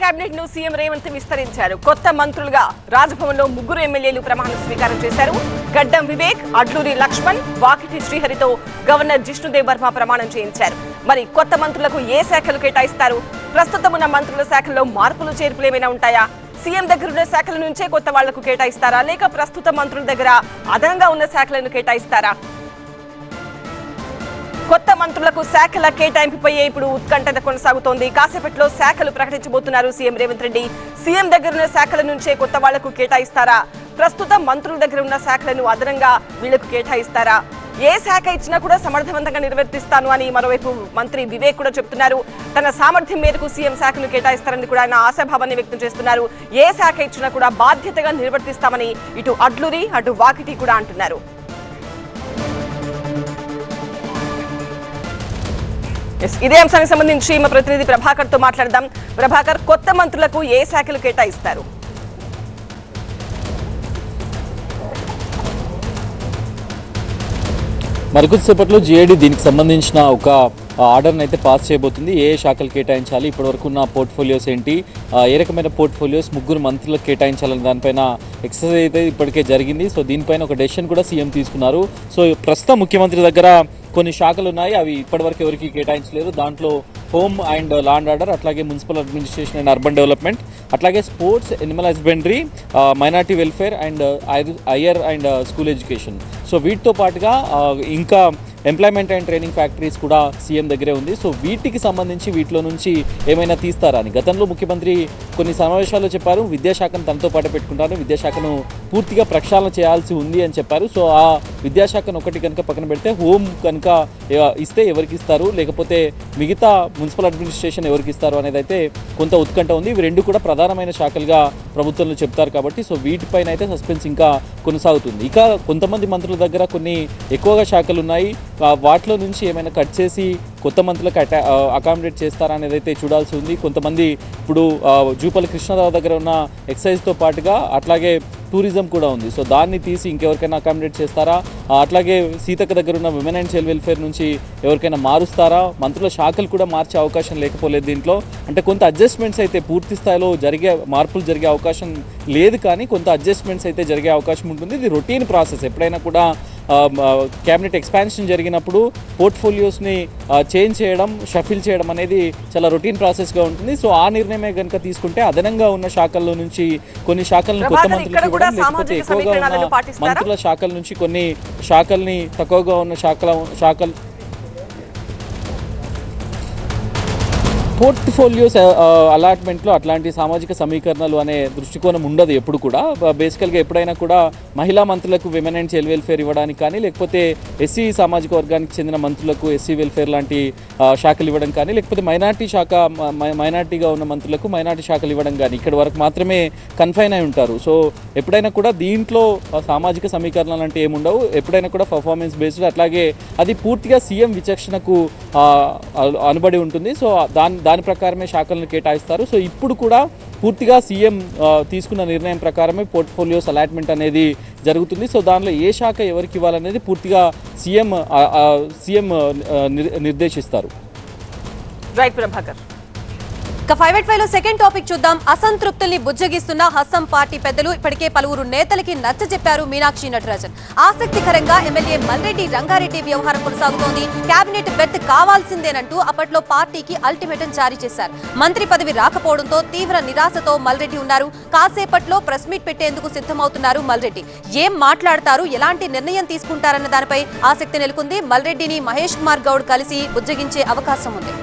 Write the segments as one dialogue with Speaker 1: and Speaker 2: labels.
Speaker 1: Cabinet ను CM Revanth విస్తరించారు. కొత్త మంత్రులుగా రాజ్భవన్ లో 3 ఎమ్మెల్యేలు ప్రమాణ స్వీకారం చేశారు. గడ్డం వివేక్, అడ్లూరి లక్ష్మణ్, వాకిటి శ్రీహరితో గవర్నర్ జిష్ణుదేవ్ వర్మ ప్రమాణం చేయించారు. మరి కొత్త మంత్రులకు ఏ శాఖలు కేటాయిస్తారు? ప్రస్తుతం ఉన్న మంత్రుల శాఖల్లో మార్పులు చేర్పులు ఏమైనా ఉంటాయా? సీఎం దగ్గర ఉన్న శాఖల నుంచే కొత్త వాళ్లకు కేటాయిస్తారా, లేక ప్రస్తుత మంత్రుల దగ్గర అదనంగా ఉన్న శాఖలను కేటాయిస్తారా? కొత్త మంత్రులకు శాఖల కేటాయింపుపై ఇప్పుడు ఉత్కంఠ కొనసాగుతోంది. కాసేపట్లో శాఖలు ప్రకటించబోతున్నారు సీఎం రేవంత్ రెడ్డి. సీఎం దగ్గర ఉన్న శాఖల నుంచే కొత్త వాళ్లకు కేటాయిస్తారా, ప్రస్తుతం మంత్రుల దగ్గర ఉన్న శాఖలను అదనంగా వీళ్లకు కేటాయిస్తారా? ఏ శాఖ ఇచ్చినా కూడా సమర్థవంతంగా నిర్వర్తిస్తాను అని మరోవైపు మంత్రి వివేక్ కూడా చెప్తున్నారు. తన సామర్థ్యం మేరకు సీఎం శాఖను కేటాయిస్తారని కూడా ఆయన ఆశాభావాన్ని వ్యక్తం చేస్తున్నారు. ఏ శాఖ ఇచ్చినా కూడా బాధ్యతగా నిర్వర్తిస్తామని ఇటు అడ్లూరి అటు వాకిటి కూడా అంటున్నారు. ఇదే అంశానికి సంబంధించి మా ప్రతినిధి ప్రభాకర్ తో మాట్లాడదాం. ప్రభాకర్, కొత్త మంత్రులకు ఏ శాఖలు కేటాయిస్తారు?
Speaker 2: మరికొద్దిసేపట్లో జీఏడీ దీనికి సంబంధించిన ఒక ఆర్డర్ని అయితే పాస్ చేయబోతుంది. ఏ శాఖలు కేటాయించాలి, ఇప్పటివరకు ఉన్న పోర్ట్ఫోలియోస్ ఏంటి, ఏ రకమైన పోర్ట్ఫోలియోస్ 3 మంత్రులకు కేటాయించాలని దానిపైన ఎక్సర్సైజ్ అయితే ఇప్పటికే జరిగింది. సో దీనిపైన ఒక డెసిషన్ కూడా సీఎం తీసుకున్నారు. సో ప్రస్తుతం ముఖ్యమంత్రి దగ్గర కొన్ని శాఖలు ఉన్నాయి, అవి ఇప్పటివరకు ఎవరికి కేటాయించలేదు. దాంట్లో home and law and order, అట్లాగే municipal administration and urban development, అట్లాగే sports, animal husbandry, minority welfare and higher and school education. So వీటితో పాటుగా ఇంకా ఎంప్లాయ్మెంట్ అండ్ ట్రైనింగ్ ఫ్యాక్టరీస్ కూడా సీఎం దగ్గరే ఉంది. సో వీటికి సంబంధించి వీటిలో నుంచి ఏమైనా తీస్తారా అని గతంలో ముఖ్యమంత్రి కొన్ని సమావేశాల్లో చెప్పారు. విద్యాశాఖను తనతో పాటు పెట్టుకుంటారు, విద్యాశాఖను పూర్తిగా ప్రక్షాళన చేయాల్సి ఉంది అని చెప్పారు. సో ఆ విద్యాశాఖను ఒకటి కనుక పక్కన పెడితే హోమ్ కనుక ఇస్తే ఎవరికి ఇస్తారు, లేకపోతే మిగతా మున్సిపల్ అడ్మినిస్ట్రేషన్ ఎవరికి ఇస్తారు అనేది అయితే కొంత ఉత్కంఠ ఉంది. ఇవి రెండు కూడా ప్రధానమైన శాఖలుగా ప్రభుత్వంలో చెప్తారు కాబట్టి సో వీటిపైన అయితే సస్పెన్స్ ఇంకా కొనసాగుతుంది. ఇక కొంతమంది మంత్రుల దగ్గర కొన్ని ఎక్కువగా శాఖలు ఉన్నాయి, వాటిలో నుంచి ఏమైనా కట్ చేసి కొత్త మంత్రులకు అకామిడేట్ చేస్తారా అనేది అయితే చూడాల్సి ఉంది. కొంతమంది ఇప్పుడు జూపల్లి కృష్ణారావు దగ్గర ఉన్న ఎక్సైజ్తో పాటుగా అట్లాగే టూరిజం కూడా ఉంది. సో దాన్ని తీసి ఇంకెవరికైనా అకామిడేట్ చేస్తారా, అట్లాగే సీతక్క దగ్గర ఉన్న విమెన్ అండ్ చైల్డ్ వెల్ఫేర్ నుంచి ఎవరికైనా మారుస్తారా? మంత్రుల శాఖలు కూడా మార్చే అవకాశం లేకపోలేదు దీంట్లో. అంటే కొంత అడ్జస్ట్మెంట్స్ అయితే పూర్తి స్థాయిలో మార్పులు జరిగే అవకాశం లేదు, కానీ కొంత అడ్జస్ట్మెంట్స్ అయితే జరిగే అవకాశం ఉంటుంది. ఇది రొటీన్ ప్రాసెస్. ఎప్పుడైనా కూడా క్యాబినెట్ ఎక్స్పాన్షన్ జరిగినప్పుడు పోర్ట్ఫోలియోస్ని చేంజ్ చేయడం, షఫిల్ చేయడం అనేది చాలా రొటీన్ ప్రాసెస్గా ఉంటుంది. సో ఆ నిర్ణయమే కనుక తీసుకుంటే అదనంగా ఉన్న శాఖల్లో నుంచి కొన్ని శాఖలను కొత్త మంత్రులకు ఇవ్వడం, లేకపోతే ఎక్కువగా ఉన్న మంత్రుల శాఖల నుంచి కొన్ని శాఖల్ని తక్కువగా ఉన్న శాఖలు పోర్ట్ఫోలియోస్ అలాట్మెంట్లో అట్లాంటి సామాజిక సమీకరణలు అనే దృష్టికోణం ఉండదు ఎప్పుడు కూడా. బేసికల్గా ఎప్పుడైనా కూడా మహిళా మంత్రులకు విమెన్ అండ్ చైల్డ్ వెల్ఫేర్ ఇవ్వడానికి కానీ, లేకపోతే ఎస్సీ సామాజిక వర్గానికి చెందిన మంత్రులకు ఎస్సీ వెల్ఫేర్ లాంటి శాఖలు ఇవ్వడం కానీ, లేకపోతే మైనార్టీగా ఉన్న మంత్రులకు మైనార్టీ శాఖలు ఇవ్వడం కానీ ఇక్కడి వరకు మాత్రమే కన్ఫైన్ అయి ఉంటారు. సో ఎప్పుడైనా కూడా దీంట్లో సామాజిక సమీకరణలు అంటే ఏముండవు. ఎప్పుడైనా కూడా పర్ఫార్మెన్స్ బేస్డ్, అట్లాగే అది పూర్తిగా సీఎం విచక్షణకు అనుబడి ఉంటుంది. సో దాని ప్రకారమే శాఖలను కేటాయిస్తారు. సో ఇప్పుడు కూడా పూర్తిగా సీఎం తీసుకున్న నిర్ణయం ప్రకారమే పోర్ట్ఫోలియోస్ అలాట్మెంట్ అనేది జరుగుతుంది. సో దానిలో ఏ శాఖ ఎవరికి ఇవ్వాలనేది పూర్తిగా సీఎం నిర్దేశిస్తారు.
Speaker 1: రైట్ ప్రభాకర్.
Speaker 3: 585 లో సెకండ్ టాపిక్ చూద్దాం. అసంతృప్తుల్ని బుజ్జగిస్తున్న హస్సం పార్టీ పెద్దలు ఇప్పటికే పలువురు నేతలకి నచ్చజెప్పారు మీనాక్షి నటరాజన్. ఆసక్తికరంగా ఎమ్మెల్యే మల్రెడ్డి రంగారెడ్డి వ్యవహారం కొనసాగుతోంది. కేబినెట్ బెర్త్ కావాల్సిందేనంటూ అప్పట్లో పార్టీకి అల్టిమేటం జారీ చేశారు. మంత్రి పదవి రాకపోవడంతో తీవ్ర నిరాశతో మల్రెడ్డి ఉన్నారు. కాసేపట్లో ప్రెస్ మీట్ పెట్టేందుకు సిద్ధమవుతున్నారు మల్రెడ్డి. ఏం మాట్లాడతారు, ఎలాంటి నిర్ణయం తీసుకుంటారన్న దానిపై ఆసక్తి నెలకొంది. మల్రెడ్డిని మహేష్ కుమార్ గౌడ్ కలిసి బుజ్జగించే అవకాశం ఉంది.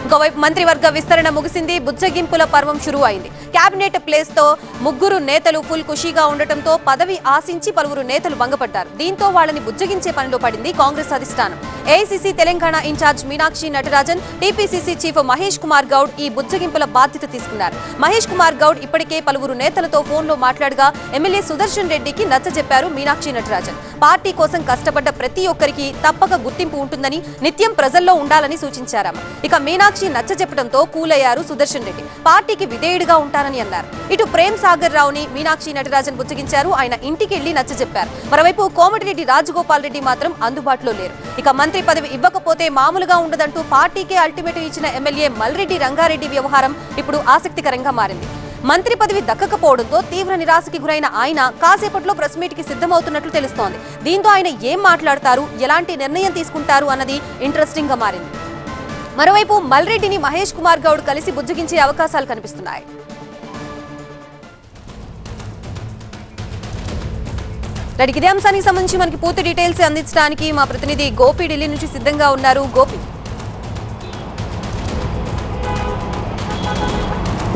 Speaker 3: ఇంకోవైపు మంత్రివర్గ విస్తరణ ముగిసింది. బుజ్జగింపుల పర్వం షురూ అయింది. కేబినెట్ ప్లేస్ తో 3 నేతలు ఫుల్ ఖుషీగా ఉండటంతో పదవి ఆశించి పలువురు నేతలు భంగపడ్డారు. దీంతో వాళ్ళని బుజ్జగించే పనిలో పడింది కాంగ్రెస్ అధిష్టానం. AICC Telangana incharge Meenakshi Natarajan, TPCC chief Mahesh Kumar Goud ఈ బుజ్జగింపుల బాధ్యత తీసుకున్నారు. మహేష్ కుమార్ గౌడ్ ఇప్పటికే పలువురు నేతలతో ఫోన్లో మాట్లాడగా ఎమ్మెల్యే సుదర్శన్ రెడ్డికి నచ్చజెప్పారు మీనాక్షి నటరాజన్. పార్టీ కోసం కష్టపడ్డ ప్రతి ఒక్కరికి తప్పక గుర్తింపు ఉంటుందని, నిత్యం ప్రజల్లో ఉండాలని సూచించారు. ఇక మీనాక్షి నచ్చజెప్పడంతో కూలయ్యారు సుదర్శన్ రెడ్డి. పార్టీకి విధేయుడిగా ఉంటారు చేస్తారని అన్నారు. ఇటు ప్రేమ్ సాగర్ రావుని మీనాక్షి నటరాజన్ బుజ్జగించారు. ఆయన ఇంటికి వెళ్లి నచ్చజెప్పారు. మరోవైపు కోమటిరెడ్డి రాజగోపాల్ రెడ్డి మాత్రం అందుబాటులో లేరు. ఇక మంత్రి పదవి ఇవ్వకపోతే మామూలుగా ఉండదంటూ పార్టీకే అల్టిమేటం ఇచ్చిన ఎమ్మెల్యే మల్రెడ్డి రంగారెడ్డి వ్యవహారం ఇప్పుడు ఆసక్తికరంగా మారింది. మంత్రి పదవి దక్కకపోవడంతో తీవ్ర నిరాశకి గురైన ఆయన కాసేపట్లో ప్రెస్ మీట్ కి సిద్ధమవుతున్నట్లు తెలుస్తోంది. దీంతో ఆయన ఏం మాట్లాడతారు, ఎలాంటి నిర్ణయం తీసుకుంటారు అన్నది ఇంట్రెస్టింగ్ గా మారింది. మరోవైపు మల్రెడ్డిని మహేష్ కుమార్ గౌడ్ కలిసి బుజ్జగించే అవకాశాలు కనిపిస్తున్నాయి. ఇదే అంశానికి సంబంధించి మనకి పూర్తి డీటెయిల్స్ అందించడానికి మా ప్రతినిధి గోపి ఢిల్లీ నుంచి సిద్ధంగా ఉన్నారు. గోపి,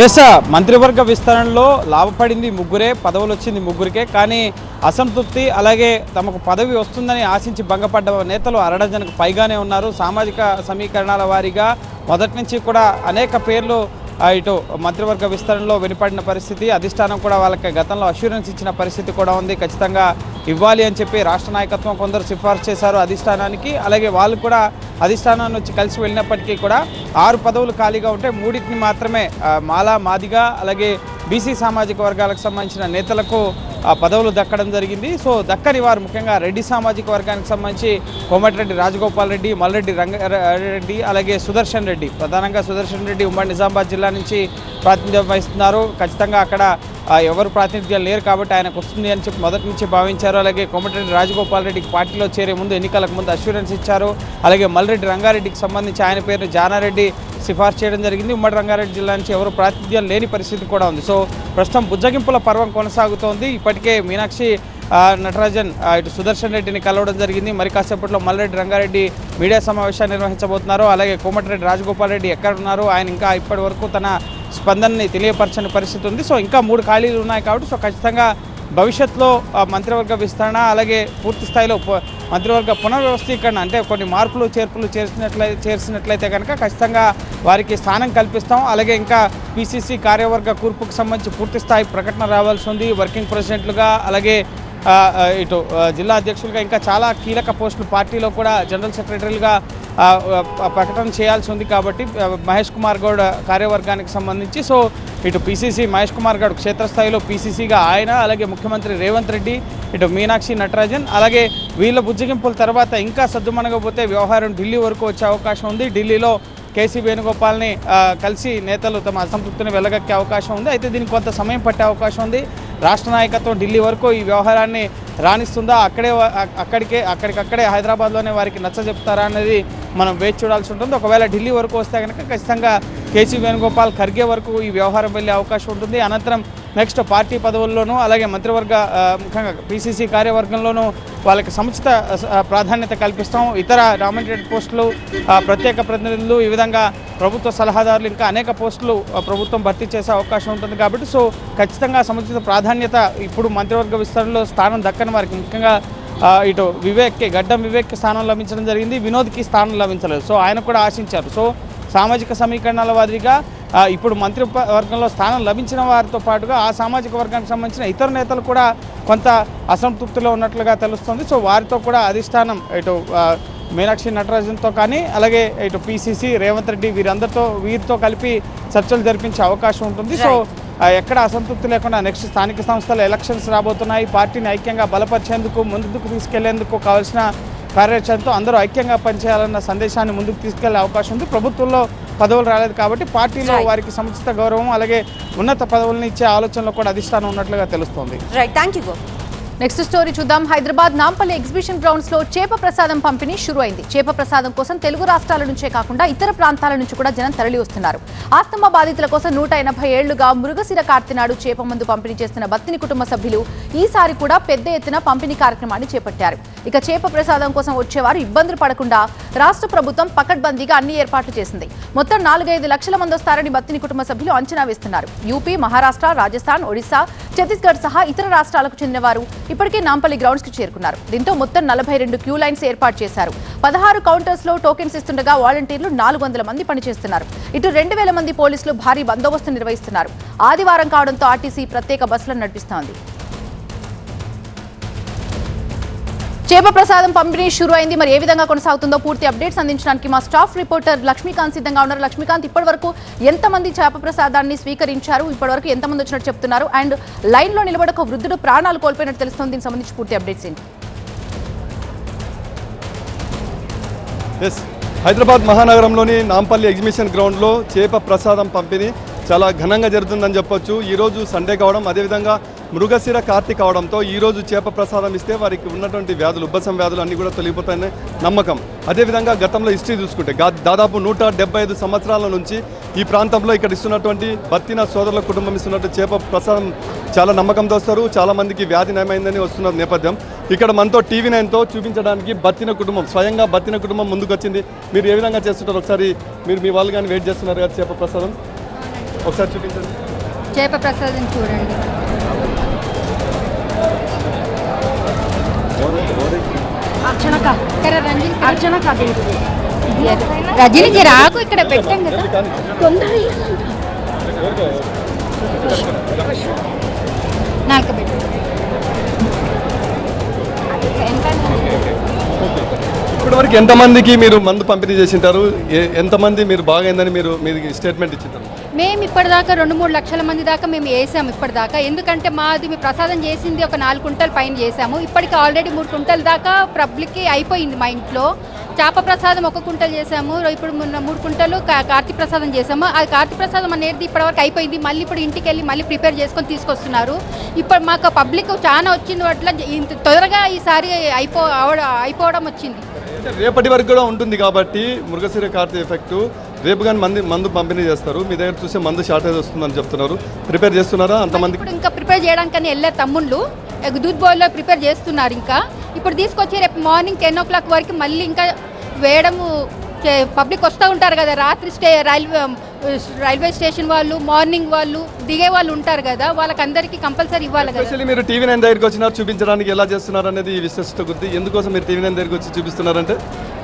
Speaker 4: ఎస్, మంత్రివర్గ విస్తరణలో లాభపడింది ముగ్గురే, పదవులు వచ్చింది ముగ్గురికే. కానీ అసంతృప్తి అలాగే తమకు పదవి వస్తుందని ఆశించి భంగపడ్డ నేతలు అరడజనకు పైగానే ఉన్నారు. సామాజిక సమీకరణాల వారీగా మొదటి నుంచి కూడా అనేక పేర్లు ఇటు మంత్రివర్గ విస్తరణలో వినపడిన పరిస్థితి. అధిష్టానం కూడా వాళ్ళకి గతంలో అష్యూరెన్స్ ఇచ్చిన పరిస్థితి కూడా ఉంది. ఖచ్చితంగా ఇవ్వాలి అని చెప్పి రాష్ట్ర నాయకత్వం కొందరు సిఫార్సు చేశారు అధిష్టానానికి. అలాగే వాళ్ళు కూడా అధిష్టానాన్ని వచ్చి కలిసి వెళ్ళినప్పటికీ కూడా 6 పదవులు ఖాళీగా ఉంటే 3టిని మాత్రమే మాలా, మాదిగా అలాగే బీసీ సామాజిక వర్గాలకు సంబంధించిన నేతలకు పదవులు దక్కడం జరిగింది. సో దక్కని వారు ముఖ్యంగా రెడ్డి సామాజిక వర్గానికి సంబంధించి కోమటిరెడ్డి రాజగోపాల్ రెడ్డి, మల్రెడ్డి రంగారెడ్డి అలాగే సుదర్శన్ రెడ్డి. ప్రధానంగా సుదర్శన్ రెడ్డి ఉమ్మడి నిజామాబాద్ జిల్లా నుంచి ప్రాతినిధ్యం వహిస్తున్నారు. ఖచ్చితంగా అక్కడ ఎవరు ప్రాతినిధ్యం లేరు కాబట్టి ఆయనకు వస్తుంది అని చెప్పి మొదటి నుంచి భావించారు. అలాగే కోమటిరెడ్డి రాజగోపాల్ రెడ్డికి పార్టీలో చేరే ముందు ఎన్నికలకు ముందు అష్యూరెన్స్ ఇచ్చారు. అలాగే మల్రెడ్డి రంగారెడ్డికి సంబంధించి ఆయన పేరు జానారెడ్డి సిఫార్సు చేయడం జరిగింది. ఉమ్మడి రంగారెడ్డి జిల్లా నుంచి ఎవరు ప్రాతినిధ్యం లేని పరిస్థితి కూడా ఉంది. సో ప్రస్తుతం బుజ్జగింపుల పర్వం కొనసాగుతోంది. ఇప్పటికే మీనాక్షి నటరాజన్ ఇటు సుదర్శన్ రెడ్డిని కలవడం జరిగింది. మరి కాసేపట్లో మల్రెడ్డి రంగారెడ్డి మీడియా సమావేశాన్ని నిర్వహించబోతున్నారు. అలాగే కోమటిరెడ్డి రాజగోపాల్ రెడ్డి ఎక్కడున్నారు, ఆయన ఇంకా ఇప్పటి వరకు తన స్పందనని తెలియపరచని పరిస్థితి ఉంది. సో ఇంకా 3 ఖాళీలు ఉన్నాయి కాబట్టి సో ఖచ్చితంగా భవిష్యత్తులో మంత్రివర్గ విస్తరణ అలాగే పూర్తి స్థాయిలో మంత్రివర్గ పునర్వ్యవస్థీకరణ అంటే కొన్ని మార్పులు చేర్పులు చేసినట్లయితే కనుక ఖచ్చితంగా వారికి స్థానం కల్పిస్తాం. అలాగే ఇంకా పిసిసి కార్యవర్గ కూర్పుకు సంబంధించి పూర్తి స్థాయి ప్రకటన రావాల్సి ఉంది. వర్కింగ్ ప్రెసిడెంట్లుగా అలాగే ఇటు జిల్లా అధ్యక్షులుగా ఇంకా చాలా కీలక పోస్టులు పార్టీలో కూడా జనరల్ సెక్రటరీలుగా ప్రకటన చేయాల్సి ఉంది. కాబట్టి మహేష్ కుమార్ గౌడ్ కార్యవర్గానికి సంబంధించి సో ఇటు పిసిసి మహేష్ కుమార్ గౌడ్ క్షేత్రస్థాయిలో పిసిసిగా ఆయన, అలాగే ముఖ్యమంత్రి రేవంత్ రెడ్డి, ఇటు మీనాక్షి నటరాజన్, అలాగే వీళ్ళ బుజ్జగింపుల తర్వాత ఇంకా సద్దుమణగపోతే వ్యవహారం ఢిల్లీ వరకు వచ్చే అవకాశం ఉంది. ఢిల్లీలో కేసీ వేణుగోపాల్ని కలిసి నేతలు తమ అసంతృప్తిని వెళ్లగక్కే అవకాశం ఉంది. అయితే దీనికి కొంత సమయం పట్టే అవకాశం ఉంది. రాష్ట్ర నాయకత్వం ఢిల్లీ వరకు ఈ వ్యవహారాన్ని రాణిస్తుందా, అక్కడికక్కడే హైదరాబాద్లోనే వారికి నచ్చజెప్తారా అనేది మనం వేచి చూడాల్సి ఉంటుంది. ఒకవేళ ఢిల్లీ వరకు వస్తే కనుక ఖచ్చితంగా కేసీ వేణుగోపాల్ ఖర్గే వరకు ఈ వ్యవహారం వెళ్ళే అవకాశం ఉంటుంది. అనంతరం నెక్స్ట్ పార్టీ పదవుల్లోనూ అలాగే మంత్రివర్గ ముఖ్యంగా పిసిసి కార్యవర్గంలోనూ వాళ్ళకి సముచిత ప్రాధాన్యత కల్పిస్తాం. ఇతర నామినేటెడ్ పోస్టులు, ప్రత్యేక ప్రతినిధులు, ఈ విధంగా ప్రభుత్వ సలహాదారులు ఇంకా అనేక పోస్టులు ప్రభుత్వం భర్తీ చేసే అవకాశం ఉంటుంది. కాబట్టి సో ఖచ్చితంగా సముచిత ప్రాధాన్యత ఇప్పుడు మంత్రివర్గ విస్తరణలో స్థానం దక్కని వారికి ముఖ్యంగా ఇటు గడ్డం వివేక్కి స్థానం లభించడం జరిగింది. వినోద్కి స్థానం లభించలేదు. సో ఆయన కూడా ఆశించారు. సో సామాజిక సమీకరణాల వారీగా ఇప్పుడు మంత్రివర్గంలో స్థానం లభించిన వారితో పాటుగా ఆ సామాజిక వర్గానికి సంబంధించిన ఇతర నేతలు కూడా కొంత అసంతృప్తిలో ఉన్నట్లుగా తెలుస్తుంది. సో వారితో కూడా అధిష్టానం ఇటు మీనాక్షి నటరాజన్తో కానీ అలాగే ఇటు పిసిసి రేవంత్ రెడ్డి వీరితో కలిపి చర్చలు జరిపించే అవకాశం ఉంటుంది. సో ఎక్కడ అసంతృప్తి లేకుండా నెక్స్ట్ స్థానిక సంస్థల ఎలక్షన్స్ రాబోతున్నాయి. పార్టీని ఐక్యంగా బలపరిచేందుకు ముందుకు తీసుకెళ్లేందుకు కావాల్సిన కార్యాచరణతో అందరూ ఐక్యంగా పనిచేయాలన్న సందేశాన్ని ముందుకు తీసుకెళ్లే అవకాశం ఉంది. ప్రభుత్వంలో పదవులు రాలేదు కాబట్టి పార్టీలో వారికి సముచిత గౌరవం అలాగే ఉన్నత పదవులను ఇచ్చే ఆలోచనలో కూడా అధిష్టానం ఉన్నట్లుగా తెలుస్తోంది.
Speaker 5: నెక్స్ట్ స్టోరీ చూద్దాం. హైదరాబాద్ నాంపల్లి ఎగ్జిబిషన్ గ్రౌండ్స్ లో చేప ప్రసాదం పంపిణీ షురు అయింది. చేప ప్రసాదం కోసం తెలుగు రాష్ట్రాల నుంచే కాకుండా ఇతర ప్రాంతాల నుంచి కూడా జనం తరలి వస్తున్నారు. ఆస్తమా బాధితుల కోసం 180 ఏళ్లుగా మృగశిర కార్తెనాడు చేప మందు పంపిణీ చేస్తున్న బత్తిని కుటుంబ సభ్యులు ఈసారి కూడా పెద్ద ఎత్తున పంపిణీ కార్యక్రమాన్ని చేపట్టారు. ఇక చేప ప్రసాదం కోసం వచ్చేవారు ఇబ్బందులు పడకుండా రాష్ట్ర ప్రభుత్వం పకడ్బందీగా అన్ని ఏర్పాట్లు చేసింది. మొత్తం 4-5 లక్షల మంది వస్తారని బత్తిని కుటుంబ సభ్యులు అంచనా వేస్తున్నారు. యూపీ, మహారాష్ట్ర, రాజస్థాన్, ఒడిశా, ఛత్తీస్గఢ్ సహా ఇతర రాష్ట్రాలకు చెందిన వారు ఇప్పటికే నాంపల్లి గ్రౌండ్స్ కి చేరుకున్నారు. దీంతో మొత్తం 42 క్యూ లైన్స్ ఏర్పాటు చేశారు. 16 కౌంటర్స్ లో టోకెన్స్ ఇస్తుండగా వాలంటీర్లు 400 మంది పనిచేస్తున్నారు. ఇటు 2000 మంది పోలీసులు భారీ బందోబస్తు నిర్వహిస్తున్నారు. ఆదివారం కావడంతో ఆర్టీసీ ప్రత్యేక బస్సులను నడిపిస్తోంది. చేప ప్రసాదం పంపిణీ షురు అయింది. మరి ఏ విధంగా కొనసాగుతుందో పూర్తి అప్డేట్స్ అందించడానికి మా స్టాఫ్ రిపోర్టర్ లక్ష్మీకాంత్ సిద్ధంగా ఉన్నారు. లక్ష్మీకాంత్, ఇప్పటి వరకు ఎంతమంది చేప ప్రసాదాన్ని స్వీకరించారు, ఇప్పటి వరకు ఎంతమంది వచ్చినట్టు చెప్తున్నారు, అండ్ లైన్ లో నిలబడి ఒక వృద్ధుడు ప్రాణాలు కోల్పోయినట్టు తెలుస్తుంది. దీనికి సంబంధించి పూర్తి అప్డేట్స్ ఏంటి?
Speaker 6: హైదరాబాద్ మహానగరంలోని నాంపల్లి ఎగ్జిబిషన్ గ్రౌండ్లో చేప ప్రసాదం పంపిణీ చాలా ఘనంగా జరుగుతుందని చెప్పొచ్చు. ఈరోజు సండే కావడం, అదేవిధంగా మృగశిర కార్తీక అవడంతో ఈరోజు చేప ప్రసాదం ఇస్తే వారికి ఉన్నటువంటి వ్యాధులు, ఉబ్బసం వ్యాధులు అన్నీ కూడా తొలగిపోతాయనే నమ్మకం. అదేవిధంగా గతంలో హిస్టరీ చూసుకుంటే దాదాపు 175 సంవత్సరాల నుంచి ఈ ప్రాంతంలో ఇక్కడ ఇస్తున్నటువంటి బత్తిన సోదరుల కుటుంబం ఇస్తున్నట్టు చేప ప్రసాదం చాలా నమ్మకంతో వస్తారు. చాలామందికి వ్యాధి నయమైందని వస్తున్న నేపథ్యం ఇక్కడ మనతో TV9తో చూపించడానికి బత్తిన కుటుంబం, స్వయంగా బత్తిన కుటుంబం ముందుకు వచ్చింది. మీరు ఏ విధంగా చేస్తుంటారు ఒకసారి, మీరు మీ వాళ్ళు కానీ వెయిట్ చేస్తున్నారు కదా చేప ప్రసాదం, ఒకసారి చూపించండి.
Speaker 7: చేప ప్రసాదం చూడండి. రజనికి రాకు ఇక్కడ పెట్టాం కదా నాకు పెట్టు.
Speaker 6: ఇప్పటివరకు ఎంతమందికి మీరు మందు పంపిణీ చేసింటారు, ఎంతమంది మీరు బాగైందని మీరు స్టేట్మెంట్ ఇచ్చింటారు?
Speaker 7: మేము ఇప్పటిదాకా 2-3 లక్షల మంది దాకా మేము వేసాము ఇప్పటిదాకా. ఎందుకంటే మాది మీ ప్రసాదం చేసింది ఒక 4 కుంటల పైన చేసాము. ఇప్పటికి ఆల్రెడీ 3 కుంటల దాకా పబ్లిక్కి అయిపోయింది. మా ఇంట్లో చేప ప్రసాదం 1 కుంటలు చేసాము. ఇప్పుడు 3 కుంటలు కార్తీక ప్రసాదం చేసాము. అది కార్తీక ప్రసాదం అనేది ఇప్పటివరకు అయిపోయింది. మళ్ళీ ఇప్పుడు ఇంటికి వెళ్ళి మళ్ళీ ప్రిపేర్ చేసుకొని తీసుకొస్తున్నారు. ఇప్పుడు మాకు పబ్లిక్ చాలా వచ్చింది, అట్లా ఇంత త్వరగా ఈసారి అయిపోవడం వచ్చింది.
Speaker 6: రేపటి వరకు కూడా ఉంటుంది కాబట్టి మృగశిర కార్తీ ఎఫెక్ట్ రేపు కానీ మందు పంపిణీ చేస్తారు. మీ దగ్గర చూసే మందు షార్టేజ్ వస్తుందని చెప్తున్నారు. ప్రిపేర్ చేస్తున్నారా అంతమంది?
Speaker 7: ఇప్పుడు ఇంకా ప్రిపేర్ చేయడానికని వెళ్ళే తమ్ముళ్ళు దూద్ బాయ్లో ప్రిపేర్ చేస్తున్నారు. ఇంకా ఇప్పుడు తీసుకొచ్చి రేపు మార్నింగ్ 10 o'clock వరకు మళ్ళీ ఇంకా వేయడము. పబ్లిక్ వస్తూ ఉంటారు కదా, రాత్రి రైల్వే స్టేషన్ వాళ్ళు, మార్నింగ్ వాళ్ళు దిగే వాళ్ళు ఉంటారు కదా, వాళ్ళకందరికీ కంపల్సరీ ఇవ్వాలి కదా.
Speaker 6: స్పెషల్లీ మీరు TV9 దగ్గరికి వచ్చినారు, చూపించడానికి ఎలా చేస్తున్నారు అనేది ఈ విశిష్టత గురించి. ఎందుకోసం మీరు TV9 దగ్గరికి వచ్చి చూపిస్తున్నారంటే,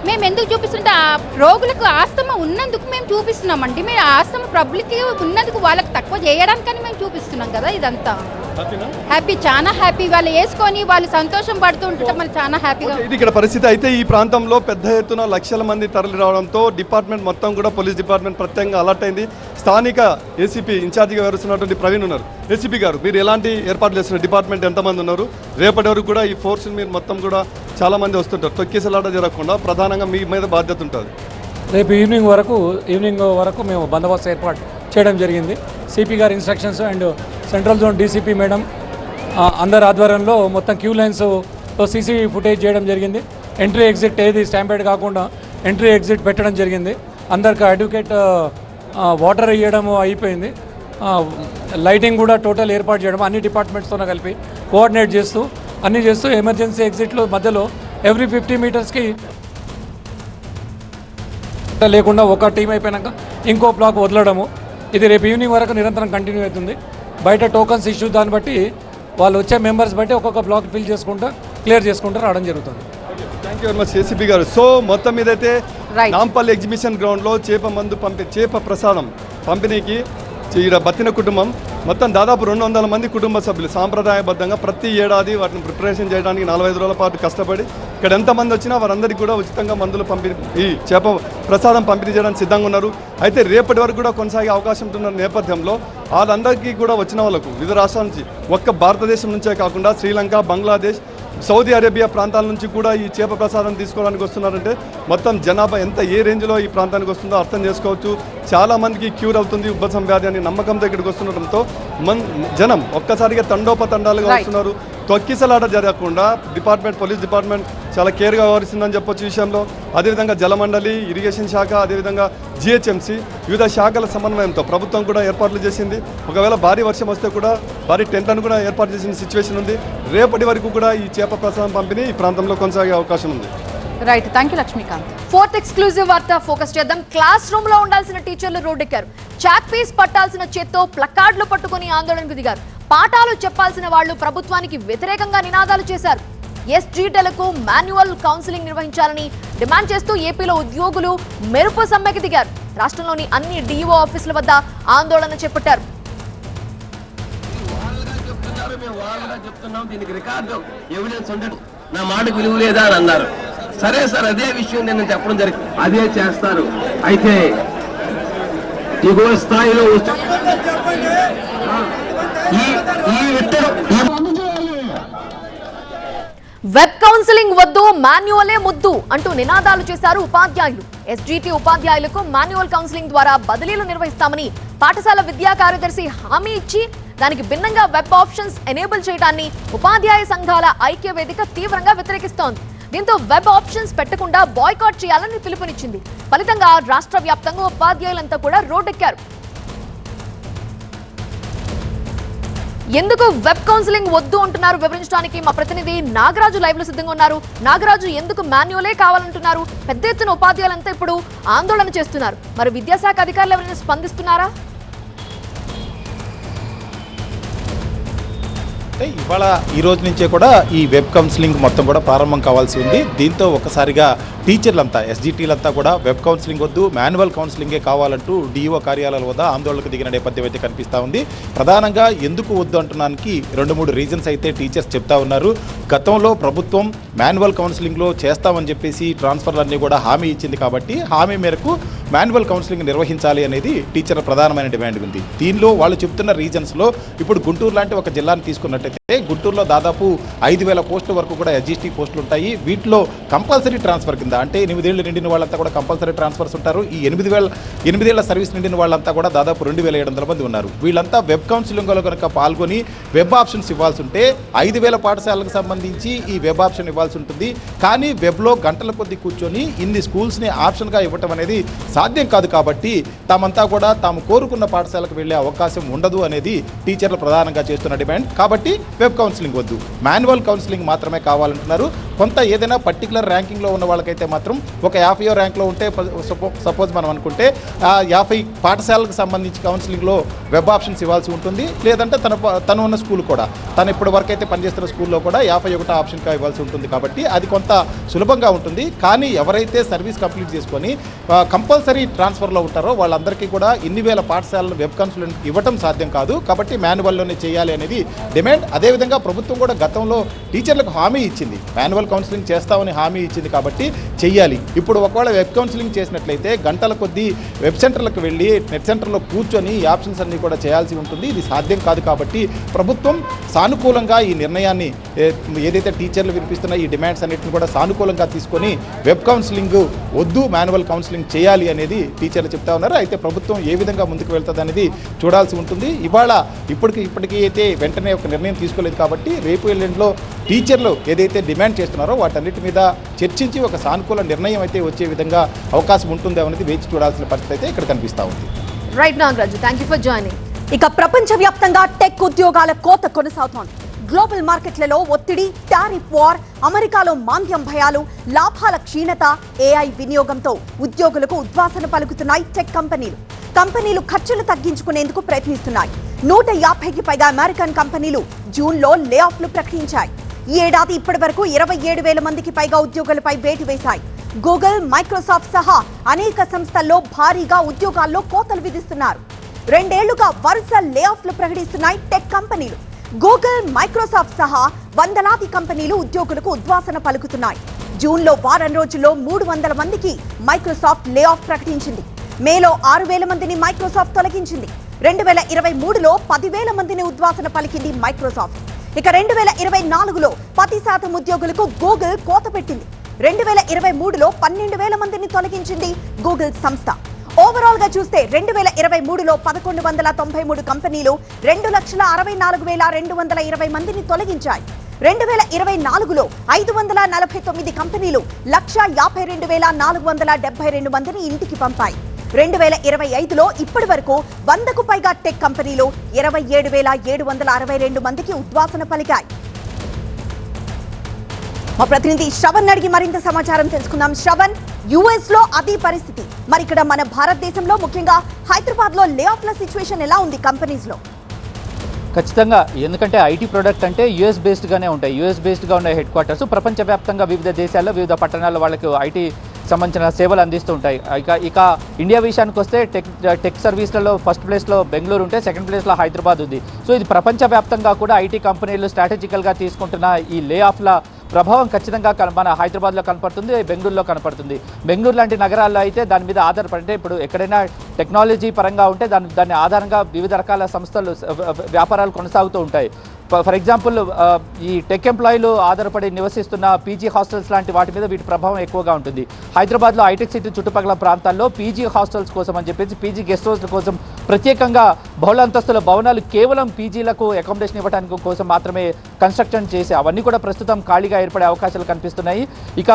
Speaker 7: మేము ఎందుకు చూపిస్తుంటే ఆ రోగులకు ఆస్తమా ఉన్నందుకు మేము చూపిస్తున్నామండి. మేము ఆస్తమా పబ్లిక్ ఉన్నందుకు వాళ్ళకి తక్కువ చేయడానికని మేము చూపిస్తున్నాం కదా. ఇదంతా హ్యాపీ, చాలా హ్యాపీ. వాళ్ళు వేసుకొని వాళ్ళు సంతోషం పడుతూ ఉంటుంటే మనకి చాలా హ్యాపీగా.
Speaker 6: ఇది ఇక్కడ పరిస్థితి. అయితే ఈ ప్రాంతంలో పెద్ద ఎత్తున లక్షల మంది తరలి రావడంతో డిపార్ట్మెంట్ మొత్తం కూడా, పోలీస్ డిపార్ట్మెంట్ ప్రత్యేకంగా అలర్ట్ అయింది. స్థానిక ఏసీపీ ఇన్ఛార్జిగా వ్యవహరిస్తున్నటువంటి ప్రవీణ్ ఉన్నారు. ఏసీపీ గారు, మీరు ఎలాంటి ఏర్పాట్లు చేస్తున్నారు? డిపార్ట్మెంట్ ఎంతమంది ఉన్నారు? రేపటి వరకు కూడా ఈ ఫోర్స్ మీరు మొత్తం కూడా చాలా మంది వస్తుంటారు, తొక్కిసలాట జరగకుండా ప్రధానంగా మీ మీద బాధ్యత ఉంటుంది.
Speaker 8: రేపు ఈవినింగ్ వరకు మేము బందోబస్తు ఏర్పాటు చేయడం జరిగింది. సిపి గారి instructions and central zone DCP madam అందరి ఆధ్వర్యంలో మొత్తం క్యూ లైన్స్తో సీసీ ఫుటేజ్ చేయడం జరిగింది. ఎంట్రీ ఎగ్జిట్ ఏది స్టాంపేడ్ కాకుండా ఎంట్రీ ఎగ్జిట్ పెట్టడం జరిగింది. అందరికి అడ్వకేట్ వాటర్ ఇవ్వడం అయిపోయింది. లైటింగ్ కూడా టోటల్ ఏర్పాటు చేయడం, అన్ని డిపార్ట్మెంట్స్తో కలిపి కోఆర్డినేట్ చేస్తూ ఎమర్జెన్సీ ఎగ్జిట్లు మధ్యలో ఎవ్రీ 50 మీటర్స్కి లేకుండా ఒక టీం అయిపోయినాక ఇంకో బ్లాక్ వదలడము. ఇది రేపు ఈవినింగ్ వరకు నిరంతరం కంటిన్యూ అవుతుంది. బయట టోకన్స్ ఇష్యూ దాన్ని బట్టి వాళ్ళు వచ్చే మెంబర్స్ బట్టి ఒక్కొక్క బ్లాక్ ఫిల్ చేసుకుంటూ క్లియర్ చేసుకుంటూ రావడం జరుగుతుంది.
Speaker 6: Thank you very much ACP గారు. సో మొత్తం మీదైతే నాంపల్లి ఎగ్జిబిషన్ గ్రౌండ్లో చేప ప్రసాదం పంపిణీకి ఈడ బత్తిన కుటుంబం మొత్తం దాదాపు 200 మంది కుటుంబ సభ్యులు సాంప్రదాయబద్ధంగా ప్రతి ఏడాది వాటిని ప్రిపరేషన్ చేయడానికి 45 రోజుల పాటు కష్టపడి ఇక్కడ ఎంతమంది వచ్చినా వారందరికీ కూడా ఉచితంగా మందులు ఈ చేప ప్రసాదం పంపిణీ చేయడానికి సిద్ధంగా ఉన్నారు. అయితే రేపటి వరకు కూడా కొనసాగే అవకాశం ఉన్న నేపథ్యంలో వాళ్ళందరికీ కూడా వచ్చిన వాళ్ళకు వివిధ రాష్ట్రాల నుంచి, ఒక్క భారతదేశం నుంచే కాకుండా శ్రీలంక, బంగ్లాదేశ్, సౌదీ అరేబియా ప్రాంతాల నుంచి కూడా ఈ చేప ప్రసాదం తీసుకోవడానికి వస్తున్నారంటే మొత్తం జనాభా ఏ రేంజ్లో ఈ ప్రాంతానికి వస్తుందో అర్థం చేసుకోవచ్చు. చాలామందికి క్యూర్ అవుతుంది ఉబ్బసం వ్యాధి అని నమ్మకంతో ఇక్కడికి వస్తుండటంతో జనం ఒక్కసారిగా తండోపతండాలుగా వస్తున్నారు. తొక్కిసలాట జరగకుండా పోలీస్ డిపార్ట్మెంట్ చాలా కేర్గా వ్యవహరిస్తుందని చెప్పొచ్చు విషయంలో. అదేవిధంగా జలమండలి, ఇరిగేషన్ శాఖ, అదేవిధంగా GHMC వివిధ శాఖల సమన్వయంతో ప్రభుత్వం కూడా ఏర్పాట్లు చేసింది. ఒకవేళ భారీ వర్షం వస్తే కూడా భారీ టెంట్లను కూడా ఏర్పాటు చేసిన సిచ్యువేషన్ ఉంది. రేపటి వరకు కూడా ఈ చేప ప్రసాదం పంపిణీ ఈ ప్రాంతంలో కొనసాగే అవకాశం ఉంది.
Speaker 5: Right, thank you Lakshmikanth.
Speaker 3: Fourth exclusive వార్త ఫోకస్ చేద్దాం. క్లాస్ రూమ్ లో ఉండాల్సిన టీచర్లు రోడ్డెక్కారు. చాక్ పీస్ పట్టాల్సిన చేత్తో ప్లకార్డులు పట్టుకుని ఆందోళనకు దిగారు. పాఠాలు చెప్పాల్సిన వాళ్లు ప్రభుత్వానికి వ్యతిరేకంగా నినాదాలు చేశారు. SGTలకు మాన్యువల్ కౌన్సిలింగ్ నిర్వహించాలని డిమాండ్ చేస్తూ ఏపీలో ఉద్యోగులు మెరుపు సమ్మెకి దిగారు. రాష్ట్రంలోని అన్ని DO ఆఫీసుల వద్ద ఆందోళన చేపట్టారు.
Speaker 9: నా మాటకు విలువ లేదా అని అన్నారు. సరే సార్, అదే విషయం నేను చెప్పడం జరిగింది, అదే చేస్తారు. అయితే దిగువ స్థాయిలో
Speaker 10: వెబ్ కౌన్సిలింగ్ వద్దు, మాన్యువలే ముద్దు అంటూ నినాదాలు చేశారు ఉపాధ్యాయులు. ఎస్జిటి ఉపాధ్యాయులకు మాన్యువల్ కౌన్సిలింగ్ ద్వారా బదిలీలు నిర్వహిస్తామని పాఠశాల విద్యా కార్యదర్శి హామీ ఇచ్చి దానికి భిన్నంగా వెబ్ ఆప్షన్స్ ఎనేబుల్ చేయడాన్ని ఉపాధ్యాయ సంఘాల ఐక్య వేదిక తీవ్రంగా వ్యతిరేకిస్తోంది. దీంతో వెబ్ ఆప్షన్స్ పెట్టకుండా బాయ్కాట్ చేయాలని పిలుపునిచ్చింది. ఫలితంగా రాష్ట్ర వ్యాప్తంగా ఉపాధ్యాయులంతా కూడా రోడ్డెక్కారు. ఎందుకు వెబ్ కౌన్సిలింగ్ వద్దు అంటున్నారు వివరించడానికి మా ప్రతినిధి నాగరాజు లైవ్ లో సిద్ధంగా ఉన్నారు. నాగరాజు, ఎందుకు మాన్యువలే కావాలంటున్నారు? పెద్ద ఎత్తున ఉపాధ్యాయులంతా ఇప్పుడు ఆందోళన చేస్తున్నారు. మరి విద్యాశాఖ అధికారులు ఎవరైనా స్పందిస్తున్నారా?
Speaker 11: ఇవాళ ఈ రోజు నుంచే కూడా ఈ వెబ్ కౌన్సిలింగ్ మొత్తం కూడా ప్రారంభం కావాల్సి ఉంది. దీంతో ఒకసారిగా టీచర్లంతా, ఎస్జిటీలంతా కూడా వెబ్ కౌన్సిలింగ్ వద్దు, మాన్యువల్ కౌన్సిలింగే కావాలంటూ డిఈఓ కార్యాలయాల వద్ద ఆందోళనకు దిగిన నేపథ్యం అయితే కనిపిస్తూ ఉంది. ప్రధానంగా ఎందుకు వద్దు అంటున్నానికి 2-3 రీజన్స్ అయితే టీచర్స్ చెప్తా ఉన్నారు. గతంలో ప్రభుత్వం మాన్యువల్ కౌన్సిలింగ్లో చేస్తామని చెప్పేసి ట్రాన్స్ఫర్లన్నీ కూడా హామీ ఇచ్చింది కాబట్టి హామీ మేరకు మాన్యువల్ కౌన్సిలింగ్ నిర్వహించాలి అనేది టీచర్ల ప్రధానమైన డిమాండ్ ఉంది. దీనిలో వాళ్ళు చెప్తున్న రీజన్స్లో ఇప్పుడు గుంటూరు లాంటి ఒక జిల్లాను తీసుకున్నట్టయితే గుంటూరులో దాదాపు 5,000 పోస్టుల వరకు కూడా ఎస్జిటి పోస్టులు ఉంటాయి. వీటిలో కంపల్సరీ ట్రాన్స్ఫర్ కింద, అంటే 8 ఏళ్ళు నిండిన వాళ్ళంతా కూడా కంపల్సరీ ట్రాన్స్ఫర్స్ ఉంటారు. ఈ 8 ఏళ్ల సర్వీస్ నిండిన వాళ్ళంతా కూడా దాదాపు 2,700 మంది ఉన్నారు. వీళ్ళంతా వెబ్ కౌన్సిలింగ్లో కనుక పాల్గొని వెబ్ ఆప్షన్స్ ఇవ్వాల్సి ఉంటే 5,000 పాఠశాలకు సంబంధించి ఈ వెబ్ ఆప్షన్ ఇవ్వాల్సి ఉంటుంది. కానీ వెబ్లో గంటల కొద్ది కూర్చొని ఇన్ని స్కూల్స్ని ఆప్షన్గా ఇవ్వటం అనేది సాధ్యం కాదు. కాబట్టి తామంతా కూడా తాము కోరుకున్న పాఠశాలకు వెళ్లే అవకాశం ఉండదు అనేది టీచర్లు ప్రధానంగా చేస్తున్న డిమాండ్. కాబట్టి వెబ్ కౌన్సిలింగ్ వద్దు, మాన్యువల్ కౌన్సిలింగ్ మాత్రమే కావాలంటున్నారు. కొంత ఏదైనా పర్టికులర్ ర్యాంకింగ్లో ఉన్న వాళ్ళకైతే మాత్రం ఒక 50వ ర్యాంక్లో ఉంటే సపోజ్ మనం అనుకుంటే 50 పాఠశాలకు సంబంధించి కౌన్సిలింగ్లో వెబ్ ఆప్షన్స్ ఇవ్వాల్సి ఉంటుంది. లేదంటే తను ఉన్న స్కూల్ కూడా, తను ఇప్పటి వరకు అయితే పనిచేస్తున్న స్కూల్లో కూడా 51 ఆప్షన్గా ఇవ్వాల్సి ఉంటుంది. కాబట్టి అది కొంత సులభంగా ఉంటుంది. కానీ ఎవరైతే సర్వీస్ కంప్లీట్ చేసుకొని కంపల్సరీ ట్రాన్స్ఫర్లో ఉంటారో వాళ్ళందరికీ కూడా ఇన్ని వేల పాఠశాలను వెబ్ కౌన్సిలింగ్ ఇవ్వటం సాధ్యం కాదు. కాబట్టి మాన్యువల్లోనే చేయాలి అనేది డిమాండ్. అదేవిధంగా ప్రభుత్వం కూడా గతంలో టీచర్లకు హామీ ఇచ్చింది, మాన్యువల్ కౌన్సిలింగ్ చేస్తామని హామీ ఇచ్చింది కాబట్టి చెయ్యాలి. ఇప్పుడు ఒకవేళ వెబ్ కౌన్సిలింగ్ చేసినట్లయితే గంటల కొద్దీ వెబ్ సెంటర్లకు వెళ్ళి నెట్ సెంటర్లో కూర్చొని ఈ ఆప్షన్స్ అన్ని కూడా చేయాల్సి ఉంటుంది. ఇది సాధ్యం కాదు. కాబట్టి ప్రభుత్వం సానుకూలంగా ఈ నిర్ణయాన్ని, ఏదైతే టీచర్లు వినిపిస్తున్న ఈ డిమాండ్స్ అన్నింటిని కూడా సానుకూలంగా తీసుకొని వెబ్ కౌన్సిలింగ్ వద్దు, మాన్యువల్ కౌన్సిలింగ్ చేయాలి అనేది టీచర్లు చెప్తా ఉన్నారు. అయితే ప్రభుత్వం ఏ విధంగా ముందుకు వెళ్తుంది అనేది చూడాల్సి ఉంటుంది. ఇవాళ ఇప్పటికీ అయితే వెంటనే ఒక నిర్ణయం తీసుకోలేదు. కాబట్టి రేపు ఎల్లుండిలో టీచర్లు ఏదైతే డిమాండ్ చేస్తున్నారో వాటన్నిటి మీద చర్చించి ఒక సానుకూల నిర్ణయం అయితే వచ్చే విధంగా అవకాశం ఉంటుందో అనేది వేచి చూడాల్సిన పరిస్థితి అయితే ఇక్కడ కనిపిస్తూ ఉంది.
Speaker 10: Right Nagaraju, thank you for joining.
Speaker 3: ఇక ప్రపంచవ్యాప్తంగా టెక్ ఉద్యోగాల కోత కొనసాగుతోంది. గ్లోబల్ మార్కెట్లలో ఒత్తిడి, టారిఫ్ వార్, అమెరికాలో మాంద్యం భయాలు, లాభాల క్షీణత, ఏఐ వినియోగంతో ఉద్యోగులకు ఉద్వాసన పలుకుతున్నాయి టెక్ కంపెనీలు. కంపెనీలు ఖర్చులు తగ్గించుకునేందుకు ప్రయత్నిస్తున్నాయి. 150కి పైగా అమెరికన్ కంపెనీలు జూన్లో లే ఆఫ్లు ప్రకటించాయి. ఈ ఏడాది ఇప్పటి వరకు 27,000 మందికి పైగా ఉద్యోగులపై వేటు వేశాయి. గూగుల్, మైక్రోసాఫ్ట్ సహా అనేక సంస్థల్లో భారీగా ఉద్యోగాల్లో కోతలు విధిస్తున్నారు. 2 ఏళ్లుగా వరుస లే ఆఫ్లు ప్రకటిస్తున్నాయి టెక్ కంపెనీలు. గూగుల్, మైక్రోసాఫ్ట్ సహా వందలాది కంపెనీలు ఉద్యోగులకు ఉద్వాసన పలుకుతున్నాయి. జూన్లో వారం రోజుల్లో 300 మందికి మైక్రోసాఫ్ట్ లే ఆఫ్ ప్రకటించింది. మేలో 6,000 మందిని మైక్రోసాఫ్ట్ తొలగించింది. 2023లో 10,000 మందిని ఉద్వాసన పలికింది మైక్రోసాఫ్ట్. ఇక 2024లో 10% ఉద్యోగులకు గూగుల్ కోత పెట్టింది. 2023లో 12,000 మందిని తొలగించింది గూగుల్ సంస్థ. ఓవరాల్ గా చూస్తే 2023లో 1,193 కంపెనీలు 2,64,220 మందిని తొలగించాయి. 2024లో 549 కంపెనీలు 1,52,472 మందిని ఇంటికి పంపాయి. 2025లో ఇప్పటి వరకు 100కు పైగా టెక్ కంపెనీలు 27,762 మందికి ఉద్వాసన పలికాయి. మా ప్రతినిధి శ్రవణ్ అడిగి మరింత సమాచారం తెలుసుకుందాం. శ్రవణ్, యుఎస్ లో అదే పరిస్థితి, మరి ఇక్కడ మన భారతదేశంలో ముఖ్యంగా హైదరాబాద్ లో లే ఆఫ్ల సిచ్యువేషన్ ఎలా ఉంది కంపెనీస్ లో?
Speaker 12: ఖచ్చితంగా, ఎందుకంటే ఐటీ ప్రొడక్ట్ అంటే యూఎస్ బేస్డ్గానే ఉంటాయి. యూఎస్ బేస్డ్గా ఉన్న హెడ్ క్వార్టర్స్ ప్రపంచవ్యాప్తంగా వివిధ దేశాల్లో వివిధ పట్టణాల్లో వాళ్ళకి ఐటీ సంబంధించిన సేవలు అందిస్తూ ఉంటాయి. ఇక ఇండియా విషయానికి వస్తే టెక్ సర్వీస్లలో ఫస్ట్ ప్లేస్లో బెంగళూరు ఉంటే సెకండ్ ప్లేస్లో హైదరాబాద్ ఉంది. సో ఇది ప్రపంచవ్యాప్తంగా కూడా ఐటీ కంపెనీలు స్ట్రాటజికల్గా తీసుకుంటున్న ఈ లే ఆఫ్ల ప్రభావం ఖచ్చితంగా మన హైదరాబాద్లో కనపడుతుంది, బెంగళూరులో కనపడుతుంది. బెంగళూరు లాంటి నగరాల్లో అయితే దాని మీద ఆధారపడి ఇప్పుడు ఎక్కడైనా టెక్నాలజీ పరంగా ఉంటే దాని ఆధారంగా వివిధ రకాల సంస్థలు వ్యాపారాలు కొనసాగుతూ ఉంటాయి. ఫర్ ఎగ్జాంపుల్ ఈ టెక్ ఎంప్లాయీలు ఆధారపడి నివసిస్తున్న పీజీ హాస్టల్స్ లాంటి వాటి మీద వీటి ప్రభావం ఎక్కువగా ఉంటుంది. హైదరాబాద్లో హైటెక్ సిటీ చుట్టుపక్కల ప్రాంతాల్లో పీజీ హాస్టల్స్ కోసం అని చెప్పేసి పీజీ గెస్ట్ హౌస్ల కోసం ప్రత్యేకంగా బహుళ అంతస్తుల భవనాలు కేవలం పీజీలకు అకామిడేషన్ ఇవ్వడానికి కోసం మాత్రమే కన్స్ట్రక్షన్ చేసి అవన్నీ కూడా ప్రస్తుతం ఖాళీగా ఏర్పడే అవకాశాలు కనిపిస్తున్నాయి. ఇక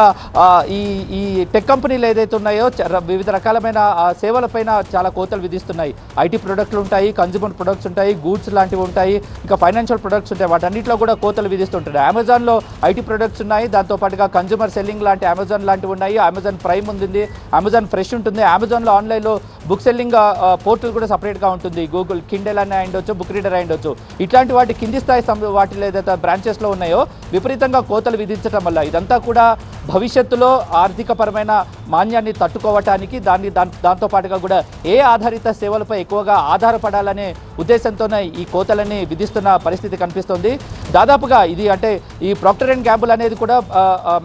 Speaker 12: ఈ టెక్ కంపెనీలు ఏదైతే ఉన్నాయో వివిధ రకాలమైన సేవలపైన చాలా కోతలు విధిస్తున్నాయి. ఐటీ ప్రొడక్ట్లు ఉంటాయి, కన్జ్యూమర్ ప్రొడక్ట్స్ ఉంటాయి, గూడ్స్ లాంటివి ఉంటాయి, ఇంకా ఫైనాన్షియల్ ప్రొడక్ట్స్ ఉంటాయి. వాటన్నిటిలో కూడా కోతలు విధిస్తుంటారు. అమెజాన్లో ఐటీ ప్రొడక్ట్స్ ఉన్నాయి, దాంతోపాటుగా కన్జ్యూమర్ సెల్లింగ్ లాంటి అమెజాన్ లాంటివి ఉన్నాయి, అమెజాన్ ప్రైమ్ ఉంది, అమెజాన్ ఫ్రెష్ ఉంటుంది. అమెజాన్లో ఆన్లైన్లో బుక్ సెల్లింగ్ పోర్టల్ కూడా సపరేట్గా ఉంటుంది. గూగుల్ కిండెల్ అని అయ్యొచ్చు, బుక్ రీడర్ అయ్యొచ్చు. ఇట్లాంటి వాటి కింది స్థాయి వాటిలో ఏదైతే బ్రాంచెస్లో ఉన్నాయో విపరీతంగా కోతలు విధించడం వల్ల ఇదంతా కూడా భవిష్యత్తులో ఆర్థికపరమైన మాన్యాన్ని తట్టుకోవటానికి దాంతోపాటుగా కూడా ఆధారిత సేవలపై ఎక్కువగా ఆధారపడాలనే ఉద్దేశంతోనే ఈ కోతలని విధిస్తున్న పరిస్థితి కనిపిస్తుంది. దాదాపుగా ఇది అంటే ఈ ప్రాక్టర్ అండ్ గ్యాంబుల్ అనేది కూడా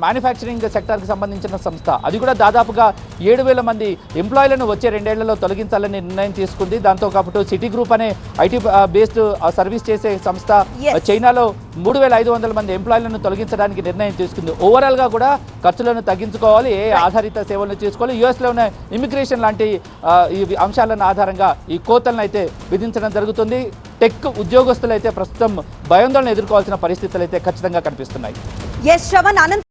Speaker 12: మ్యానుఫ్యాక్చరింగ్ సెక్టార్కి సంబంధించిన సంస్థ. అది కూడా దాదాపుగా 7,000 మంది ఎంప్లాయీలను వచ్చే 2 ఏళ్లలో తొలగించాలని నిర్ణయం తీసుకుంది. దాంతో పాటు సిటీ గ్రూప్ అనే ఐటీ బేస్డ్ సర్వీస్ చేసే సంస్థ చైనాలో 3,500 మంది ఎంప్లాయీలను తొలగించడానికి నిర్ణయం తీసుకుంది. ఓవరాల్గా కూడా ఖర్చులను తగ్గించుకోవాలి, ఆధారిత సేవలను చేసుకోవాలి. యుఎస్లో ఉన్న ఇమిగ్రేషన్ లాంటి ఈ అంశాలను ఆధారంగా ఈ కోతలను అయితే విధించడం జరుగుతుంది. టెక్ ఉద్యోగస్తులు అయితే ప్రస్తుతం భయాందోళన ఎదుర్కోవాల్సిన పరిస్థితులు అయితే ఖచ్చితంగా కనిపిస్తున్నాయి.